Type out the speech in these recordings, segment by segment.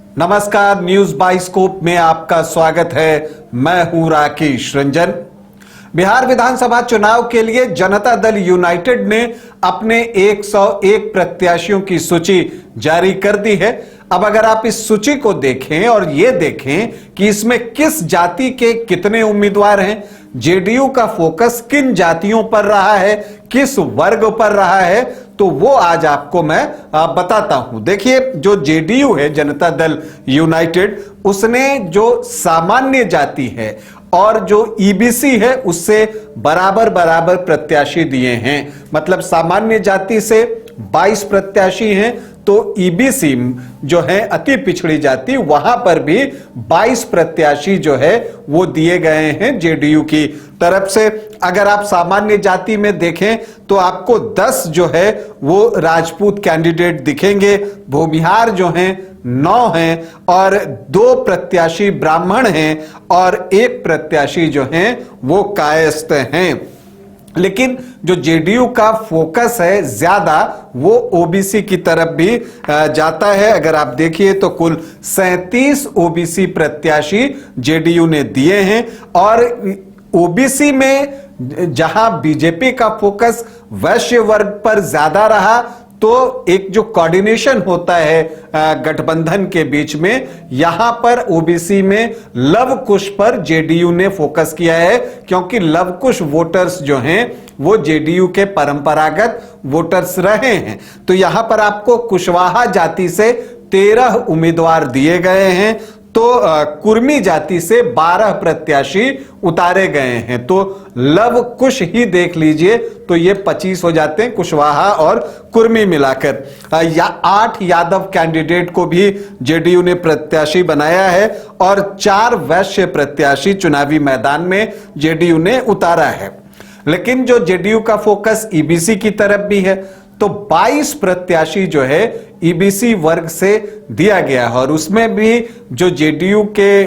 नमस्कार, news bioscope में आपका स्वागत है। मैं हूं राकेश रंजन। बिहार विधानसभा चुनाव के लिए जनता दल यूनाइटेड ने अपने 101 प्रत्याशियों की सूची जारी कर दी है। अब अगर आप इस सूची को देखें और ये देखें कि इसमें किस जाति के कितने उम्मीदवार हैं, जेडीयू का फोकस किन जातियों पर रहा है, किस वर्ग पर रहा है, तो वो आज आपको मैं बताता हूं। देखिए, जो जेडीयू है, जनता दल यूनाइटेड, उसने जो सामान्य जाति है और जो ईबीसी है उससे बराबर बराबर प्रत्याशी दिए हैं। मतलब सामान्य जाति से 22 प्रत्याशी हैं, तो ईबीसी जो है अति पिछड़ी जाति, वहां पर भी 22 प्रत्याशी जो है वो दिए गए हैं जेडीयू की तरफ से। अगर आप सामान्य जाति में देखें तो आपको 10 जो है वो राजपूत कैंडिडेट दिखेंगे, भूमिहार जो हैं 9 हैं और 2 प्रत्याशी ब्राह्मण हैं और 1 प्रत्याशी जो हैं वो कायस्थ हैं। लेकिन जो जेडीयू का फोकस है ज्यादा वो ओबीसी की तरफ भी जाता है। अगर आप देखिए तो कुल 37 ओबीसी प्रत्याशी जेडीयू ने दिए हैं और ओबीसी में जहां बीजेपी का फोकस वैश्य वर्ग पर ज्यादा रहा, तो एक जो कोऑर्डिनेशन होता है गठबंधन के बीच में, यहां पर ओबीसी में लव कुश पर जेडीयू ने फोकस किया है, क्योंकि लव कुश वोटर्स जो हैं वो जेडीयू के परंपरागत वोटर्स रहे हैं। तो यहां पर आपको कुशवाहा जाति से 13 उम्मीदवार दिए गए हैं, तो कुर्मी जाति से 12 प्रत्याशी उतारे गए हैं। तो लव कुश ही देख लीजिए तो ये 25 हो जाते हैं, कुशवाहा और कुर्मी मिलाकर। 8 यादव कैंडिडेट को भी जेडीयू ने प्रत्याशी बनाया है और 4 वैश्य प्रत्याशी चुनावी मैदान में जेडीयू ने उतारा है। लेकिन जो जेडीयू का फोकस ईबीसी की तरफ भी है, तो 22 प्रत्याशी जो है ईबीसी वर्ग से दिया गया है और उसमें भी जो जेडीयू के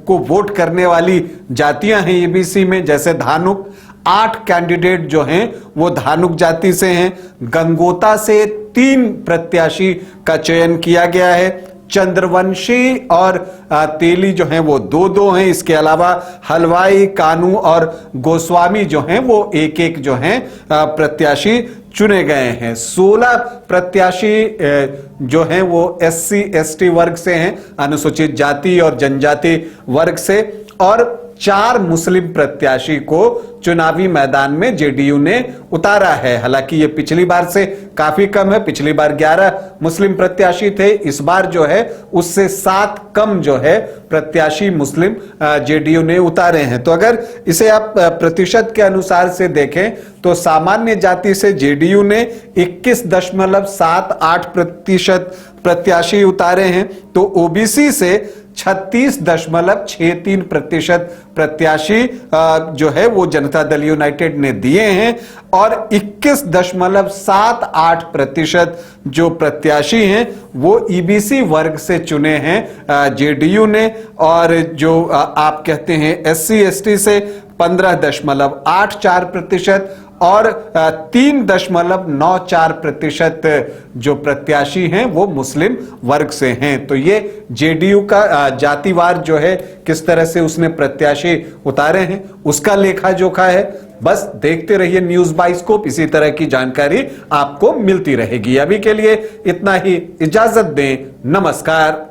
को वोट करने वाली जातियां हैं ईबीसी में, जैसे धानुक, 8 कैंडिडेट जो हैं वो धानुक जाति से हैं। गंगोता से 3 प्रत्याशी का चयन किया गया है। चंद्रवंशी और तेली जो हैं वो 2-2 हैं। इसके अलावा हलवाई, कानू और गोस्वामी जो हैं वो 1-1 जो हैं प्रत्याशी चुने गए हैं। 16 प्रत्याशी जो हैं वो एससी एसटी वर्ग से हैं, अनुसूचित जाति और जनजाति वर्ग से, और 4 मुस्लिम प्रत्याशी को चुनावी मैदान में जेडीयू ने उतारा है। हालांकि ये पिछली बार से काफी कम है। पिछली बार 11 मुस्लिम प्रत्याशी थे, इस बार जो है उससे 7 कम जो है प्रत्याशी मुस्लिम जेडीयू ने उतारे हैं। तो अगर इसे आप प्रतिशत के अनुसार से देखें तो सामान्य जाति से जेडीयू ने 21.78% प्रत्याशी उतारे हैं, तो ओबीसी से 36.63% प्रत्याशी जो है वो जनता दल यूनाइटेड ने दिए हैं और 21.78% जो प्रत्याशी हैं वो ईबीसी वर्ग से चुने हैं जेडीयू ने, और जो आप कहते हैं एससी एसटी से 15.84% और 3.94% जो प्रत्याशी हैं वो मुस्लिम वर्ग से हैं। तो ये जेडीयू का जातिवार जो है किस तरह से उसने प्रत्याशी उतारे हैं उसका लेखा जोखा है। बस देखते रहिए न्यूज बाइस्कोप, इसी तरह की जानकारी आपको मिलती रहेगी। अभी के लिए इतना ही, इजाजत दें, नमस्कार।